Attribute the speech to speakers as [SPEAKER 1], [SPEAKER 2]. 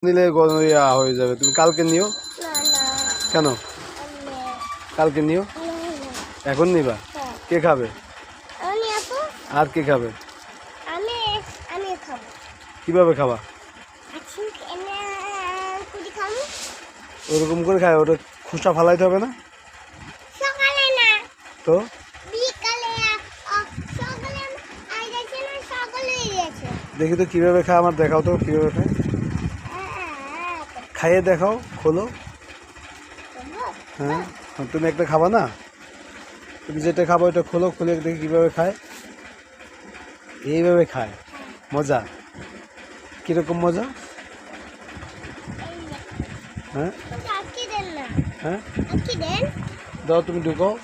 [SPEAKER 1] নিলে হয়ে যাবে। তুমি কালকে নিও। কেন কালকে নিও? এখন নিবা? কে খাবে? আর কে খাবে? কিভাবে খাবা? ওরকম করে খায়? ওটা খোসা ফালাইতে হবে না তো? দেখি তো কিভাবে খায়, আমার দেখাও তো কিভাবে খায়। খাইয়ে দেখাও, খোলো। হ্যাঁ, তুমি একটা খাবা না? তুমি যেটা খাবো ওটা খোলো, খুলে দেখি কিভাবে খায়। এইভাবে খায়? মজা? কিরকম মজা? হ্যাঁ হ্যাঁ, দাও তুমি ঢুকাও।